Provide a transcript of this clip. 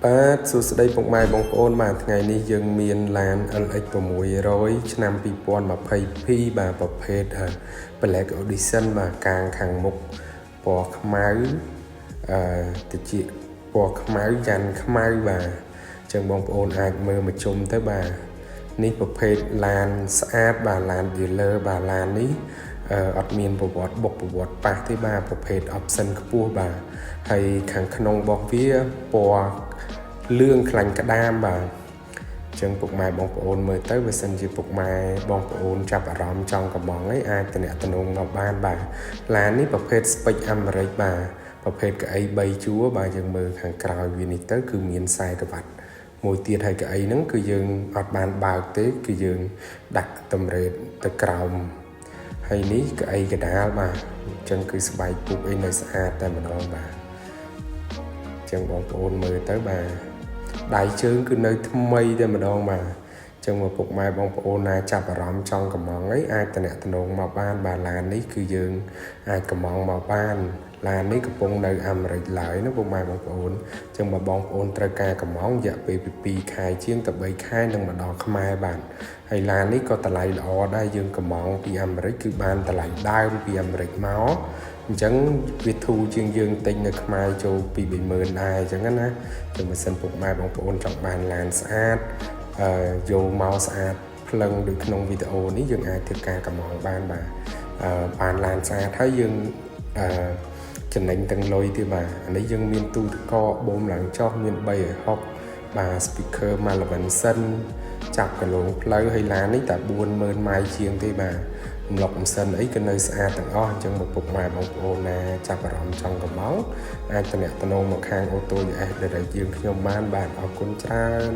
បាទសួស្តីពុកម៉ែបងប្អូនបាទថ្ងៃនេះយើងមានឡាន LX 600ឆ្នាំ2022បាទប្រភេទ Black Edition បាទកាងខាងមុខពណ៌ខ្មៅតិចពណ៌ខ្មៅយ៉ាន់ខ្មៅបាទអញ្ចឹងបងប្អូនអាចមើលមកជុំទៅបាទនេះប្រភេទឡានស្អាតបាទឡាន dealer បាទឡាននេះអត់មានប្រវត្តិបុកប្រវត្តិប៉ះទេបាទប្រភេទ option ខ្ពស់បាទហើយខាងក្នុងរបស់វាពណ៌លឿងខ្លាញ់ក្តាមបាទអញ្ចឹងពុកម៉ែបងប្អូនមើលទៅបើសិនជាពុកម៉ែបងប្អូនចាប់អារម្មណ៍ចង់កំងអីអាចតំណងមកបានបាទឡាននេះប្រភេទ Spec អាមេរិកបាទប្រភេទកៅអី3ជួរបាទយើងមើលខាងក្រោយវានេះទៅគឺមាន40វ៉ាត់មួយទៀតហើយកៅអីហ្នឹងគឺយើងអត់បានបើកទេគឺយើងដាក់តម្រេតទៅក្រោមហើយនេះកៅអីកដាលបាទអញ្ចឹងគឺស្បែកពុកអីនៅស្អាតតែម្ដងបាទអញ្ចឹងបងប្អូនមើលទៅបាទដៃជើងគឺនៅថ្មីតែម្ដងបាទអញ្ចឹងមកពុកម៉ែបងប្អូនណាចាប់អារម្មណ៍ចង់កំងអីអាចតំណងមកបានបាទឡាននេះគឺយើងអាចកំងមកបានឡាននេះកំពុងនៅអាមេរិកឡើយណាពុកម៉ែបងប្អូនអញ្ចឹងមកបងប្អូនត្រូវការកំងរយៈពេលពី2ខែជាងទៅ3ខែនឹងមកដល់ខ្មែរបាទហើយឡាននេះក៏តម្លៃល្អដែរយើងកំងពីអាមេរិកគឺបានតម្លៃដើមពីអាមេរិកមកអញ្ចឹងវាធូរជាងយើងទិញនៅខ្មែរចូលពី20000ដែរអញ្ចឹងណាចឹងបើសិនពុកម៉ែបងប្អូនចង់បានឡានស្អាតយកមកស្អាតភ្លឹងដូចក្នុងវីដេអូនេះយើងអាចធ្វើការកំងបានបាទបានឡានស្អាតហើយយើងចំណេញទាំងលុយទៀតបាទអានេះយើងមានទូទឹកកកបូមឡើងចុះមាន360បាទ speaker Malvinson ចាប់កន្លងផ្លូវហើយឡាននេះតែ40000ម៉ាយជាងទេបាទម្លប់ម៉ាស៊ីនអីក៏នៅស្អាតទាំងអស់អញ្ចឹងមកពុកម៉ែបងប្អូនណាចាប់អារម្មណ៍ចង់កំងអាចតំណមកខាងអូតូ US ដែលយើងខ្ញុំបានបាទអរគុណច្រើន